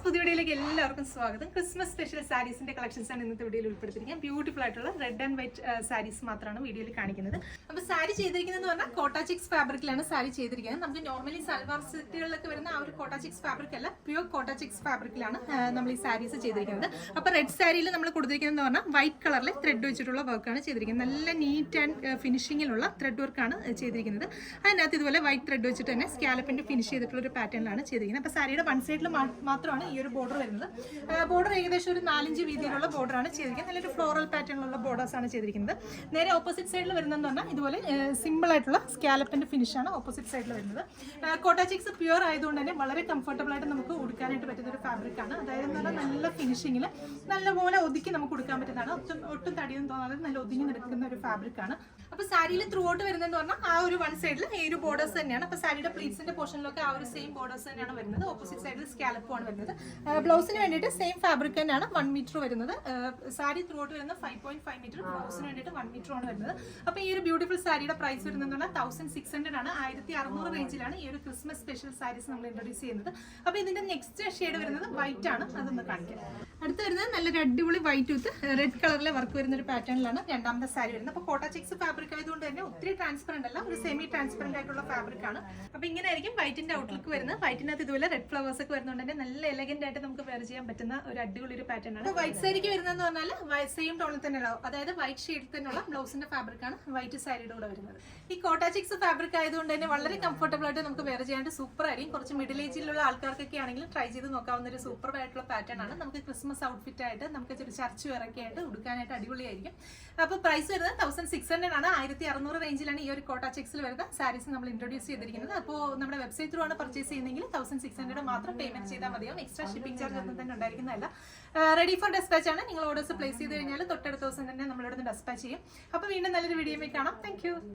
പുതിയ വീഡിയോയിലേക്ക് എല്ലാവർക്കും സ്വാഗതം. ക്രിസ്മസ് സ്പെഷ്യൽ സാരീസിന്റെ കളക്ഷൻസ് ആണ് ഇന്നത്തെ വീഡിയോയിൽ ഉൾപ്പെടുത്തിയിരിക്കുന്നത്. ബ്യൂട്ടിഫുൾ ആയിട്ടുള്ള റെഡ് ആൻഡ് വൈറ്റ് സാരീസ് മാത്രമാണ് വീഡിയോയിൽ കാണിക്കുന്നത്. അപ്പോൾ സാരി ചെയ്തിരിക്കുന്നത് പറഞ്ഞാൽ കോട്ട ചിക്സ് ഫാബ്രിക്കിലാണ് സാരി ചെയ്തിരിക്കുന്നത്. നമുക്ക് നോർമലി സൽവാർ സെറ്റുകളിലൊക്കെ വരുന്ന ആ ഒരു കോട്ട ചിക്സ് ഫാബ്രിക് അല്ല, പ്യൂർ കോട്ട ചിക്സ് ഫാബ്രിക്കിലാണ് നമ്മൾ ഈ സാരീസ് ചെയ്തിരിക്കുന്നത്. അപ്പോൾ റെഡ് സാരിയിൽ നമ്മൾ കൊടുത്തിരിക്കുന്നത് പറഞ്ഞാൽ വൈറ്റ് കളറിൽ ത്രെഡ് വെച്ചിട്ടുള്ള വർക്കാണ് ചെയ്തിരിക്കുന്നത്. നല്ല നീറ്റ് ആൻഡ് ഫിനിഷിങ്ങിലുള്ള ത്രെഡ് വർക്കാണ് ചെയ്തിരിക്കുന്നത്. അതിനകത്ത് ഇതുപോലെ വൈറ്റ് ത്രെഡ് വെച്ചിട്ട് തന്നെ സ്കാലപ്പിന്റെ ഫിനിഷ് ചെയ്തിട്ടുള്ള ഒരു പാറ്റേണിലാണ് ചെയ്തിരിക്കുന്നത്. അപ്പോൾ സാരിയുടെ വൺ സൈഡിൽ മാത്രമാണ് ഈ ഒരു ബോർഡർ വരുന്നത്. ബോർഡർ ഏകദേശം ഒരു 4-5 വീതിയിലുള്ള ബോർഡറാണ് ചെയ്തിരിക്കുന്നത്. നല്ലൊരു ഫ്ലോറൽ പാറ്റേണിലുള്ള ബോർഡേഴ്സ് ആണ് ചെയ്തിരിക്കുന്നത്. നേരെ ഓപ്പോസിറ്റ് സൈഡിൽ വരുന്നതെന്ന് പറഞ്ഞാൽ ഇതുപോലെ സിമ്പിൾ ആയിട്ടുള്ള സ്കാലപ്പിന്റെ ഫിനിഷാണ് ഓപ്പോസിറ്റ് സൈഡിൽ വരുന്നത്. കോട്ട ചിക്സ് പ്യൂർ ആയതുകൊണ്ട് തന്നെ വളരെ കംഫർട്ടബിൾ ആയിട്ട് നമുക്ക് ഉടുക്കാനായിട്ട് പറ്റുന്ന ഒരു ഫാബ്രിക് ആണ്. അതായത് നല്ല ഫിനിഷിങ്ങിൽ നല്ലപോലെ ഒതുക്കി നമുക്ക് ഉടുക്കാൻ പറ്റുന്നതാണ്. ഒട്ടും തടിയൊന്നും തോന്നാതെ നല്ല ഒതുങ്ങി നിൽക്കുന്ന ഒരു ഫാബ്രിക് ആണ്. അപ്പോൾ സാരിയിൽ ത്രൂ ഔട്ട് വരുന്നതെന്ന് പറഞ്ഞാൽ ആ ഒരു വൺ സൈഡിൽ ഈ ഒരു ബോർഡേഴ്സ് തന്നെയാണ്. അപ്പോൾ സാരിയുടെ പ്ലീറ്റ്സിന്റെ പോർഷനിലൊക്കെ ആ ഒരു സെയിം ബോർഡേഴ്സ് തന്നെയാണ് വരുന്നത്. ഓപ്പോസിറ്റ് സൈഡിൽ സ്കാലപ്പുമാണ് വരുന്നത്. ബ്ലൗസിന് വേണ്ടിയിട്ട് സെയിം ഫാബ്രിക് തന്നെയാണ് 1 മീറ്റർ വരുന്നത്. സാരി ത്രൂ ഔട്ട് വരുന്നത് 5.5 മീറ്റർ, ബ്ലൗസിന് വേണ്ടിയിട്ട് 1 മീറ്റർ ആണ് വരുന്നത്. അപ്പോൾ ഈ ഒരു ബ്യൂട്ടിഫുൾ സാരിയുടെ പ്രൈസ് വരുന്നത് 1600 ആണ്. 1600 റേഞ്ചിലാണ് ഈ ഒരു ക്രിസ്മസ് സ്പെഷ്യൽ സാരീസ് നമ്മൾ ഇൻട്രൊഡ്യൂസ് ചെയ്യുന്നത്. അപ്പോൾ ഇതിന്റെ നെക്സ്റ്റ് ഷെയ്ഡ് വരുന്നത് വൈറ്റ് ആണ്. അതൊന്ന് കാണിക്കാം. അടുത്ത് വരുന്നത് നല്ലൊരു അടിപൊളി വൈറ്റ് വിത്ത് റെഡ് കളറിലെ വർക്ക് വരുന്ന ഒരു പാറ്റേണിലാണ് രണ്ടാമത്തെ സാരി വരുന്നത്. അപ്പോൾ കോട്ട ചിക്സ് ഫാബ്രിക് ആയതുകൊണ്ട് തന്നെ ഒത്തിരി ട്രാൻസ്പെറന്റ് അല്ല, ഒരു സെമി ട്രാൻസ്പെറന്റ് ആയിട്ടുള്ള ഫാബ്രിക് ആണ്. അപ്പോൾ ഇങ്ങനെ ആയിരിക്കും വൈറ്റിന്റെ ഔട്ട്ലുക്ക് വരുന്നത്. വൈറ്റിനകത്ത് ഇതുപോലെ റെഡ് ഫ്ലവേഴ്സ് ഒക്കെ വരുന്നതുകൊണ്ട് തന്നെ നല്ല എലഗന്റ് ആയിട്ട് നമുക്ക് വെയർ ചെയ്യാൻ പറ്റുന്ന ഒരു അടിപൊളി ഒരു പാറ്റേൺ ആണ്. വൈറ്റ് സാരിക്ക് വരുന്നതെന്ന് പറഞ്ഞാൽ സെയിം ടോണിൽ തന്നെ ഉണ്ടാവും. അതായത് വൈറ്റ് ഷെയ്ഡിൽ തന്നെയുള്ള ബ്ലൗസിന്റെ ഫാബ്രിക് ആണ് വൈറ്റ് സാരിയുടെ കൂടെ വരുന്നത്. ഈ കോട്ട ചിക്സ് ഫാബ്രിക് ആയതുകൊണ്ട് തന്നെ വളരെ കംഫർട്ടബിൾ ആയിട്ട് നമുക്ക് വെയർ ചെയ്യാൻ സൂപ്പർ ആയിരിക്കും. കുറച്ച് മിഡിൽ ഏജിലുള്ള ആൾക്കാർക്കൊക്കെ ആണെങ്കിലും ട്രൈ ചെയ്ത് നോക്കാവുന്ന ഒരു സൂപ്പർ ആയിട്ടുള്ള പാറ്റേൺ ആണ്. നമുക്ക് ക്രിസ്മസ് ഔട്ട്ഫിറ്റ് ആയിട്ട് നമുക്ക് ചർച്ച് വിറക്കി ആയിട്ട് ഉടുക്കാനായിട്ട് അടിപൊളിയായിരിക്കും. അപ്പോൾ പ്രൈസ് വരുന്നത് 1600 ആണ്. 1600 റേഞ്ചിലാണ് ഈ ഒരു കോട്ട ചിക്സിൽ വരുന്ന സാരീസ് നമ്മൾ ഇൻട്രൊഡ്യൂസ് ചെയ്തിരിക്കുന്നത്. അപ്പോൾ നമ്മുടെ വെബ്സൈറ്റ് ത്രൂ ആണ് പർച്ചേസ് ചെയ്യുന്നതെങ്കിൽ 1600 മാത്രം പേയ്മെന്റ് ചെയ്താൽ മതിയാവും. എക്സ്ട്രാ ഷിപ്പിംഗ് ചാർജ് ഒന്നും തന്നെ ഉണ്ടായിരിക്കുന്നതല്ല. റെഡി ഫോർ ഡെസ്പാച്ച് ആണ്. നിങ്ങൾ ഓർഡേഴ്സ് പ്ലേസ് ചെയ്ത് കഴിഞ്ഞാൽ തൊട്ടടുത്ത ദിവസം തന്നെ നമ്മളിവിടെ നിന്ന് ഡെസ്പാച്ച് ചെയ്യും. അപ്പോൾ വീണ്ടും നല്ലൊരു വീഡിയോയിൽ കാണാം. താങ്ക്